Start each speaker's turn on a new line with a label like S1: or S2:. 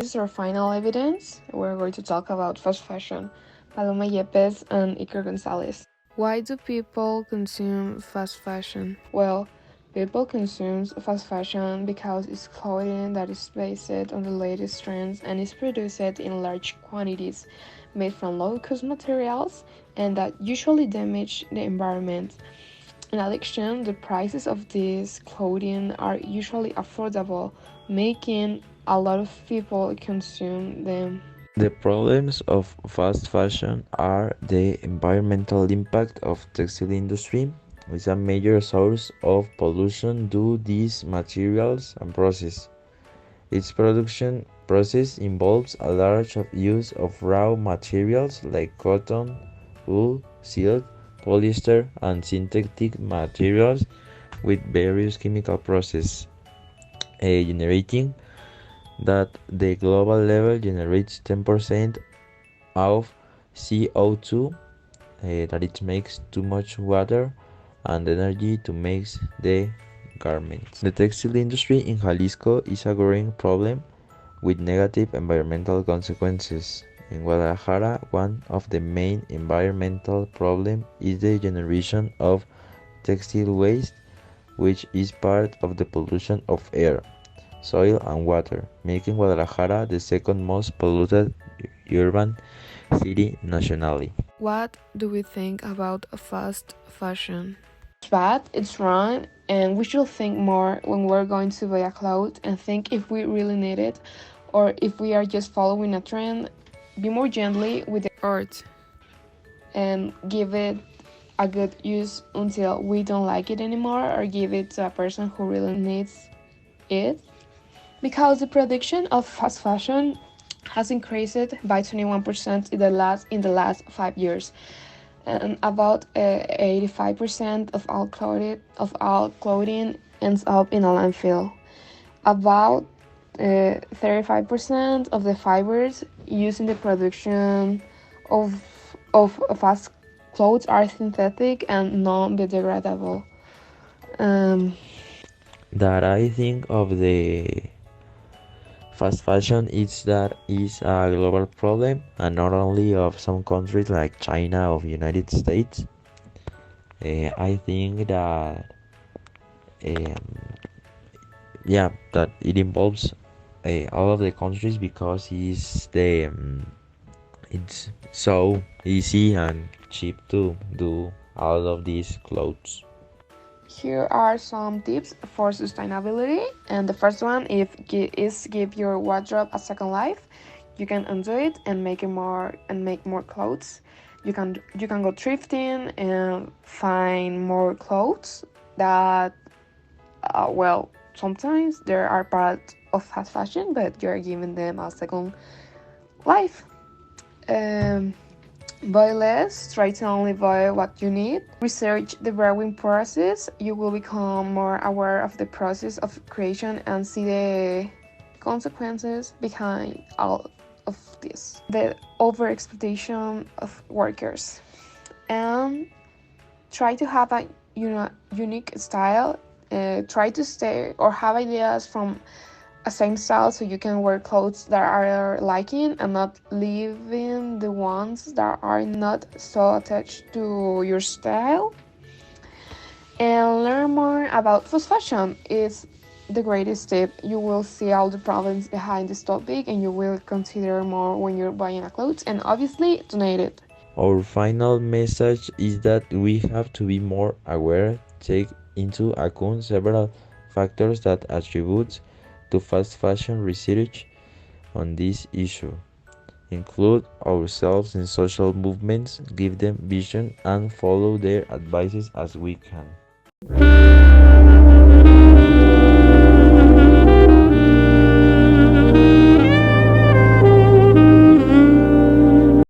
S1: This is our final evidence. We're going to talk about fast fashion. Paloma Yepes and Iker Gonzalez.
S2: Why do people consume fast fashion?
S1: Well, people consume fast fashion because it's clothing that is based on the latest trends and is produced in large quantities, made from low-cost materials, and that usually damage the environment. In addition, the prices of this clothing are usually affordable, making a lot of people consume them.
S3: The problems of fast fashion are the environmental impact of textile industry is a major source of pollution due to these materials and process. Its production process involves a large use of raw materials like cotton, wool, silk, polyester, and synthetic materials with various chemical processes, generating that the global level generates 10% of CO2, that it makes too much water and energy to make the garments. The textile industry in Jalisco is a growing problem with negative environmental consequences. In Guadalajara, one of the main environmental problems is the generation of textile waste, which is part of the pollution of air, soil, and water, making Guadalajara the second most polluted urban city nationally.
S2: What do we think about fast fashion?
S1: It's bad, it's wrong, and we should think more when we're going to buy a clothes and think if we really need it or if we are just following a trend. Be more gently with the
S2: Art.
S1: and give it a good use until we don't like it anymore or give it to a person who really needs it. Because the production of fast fashion has increased by 21% in the last 5 years, and about 85% of all clothing ends up in a landfill. About 35% of the fibers used in the production of fast clothes are synthetic and non-biodegradable. Um,
S3: That I think of the fast fashion is that is a global problem and not only of some countries like China or United States. I think that um, yeah, that it involves all of the countries because it's so easy and cheap to do all of these clothes.
S1: Here are some tips for sustainability, and the first one is give your wardrobe a second life. You can undo it and make more clothes. You can go thrifting and find more clothes that sometimes they are part of fast fashion, but you're giving them a second life. Um, Buy less, try to only buy what you need. Research the brewing process. You will become more aware of the process of creation and see the consequences behind all of this. The over-exploitation of workers. And try to have a unique style. Try to stay or have ideas from a same style so you can wear clothes that are liking and not leaving the ones that are not so attached to your style. And learn more about fast fashion is the greatest tip. You will see all the problems behind this topic and you will consider more when you're buying a clothes, and obviously donate it.
S3: Our final message is that we have to be more aware, take into account several factors that attribute to fast fashion research on this issue. Include ourselves in social movements, give them vision, and follow their advices as we can.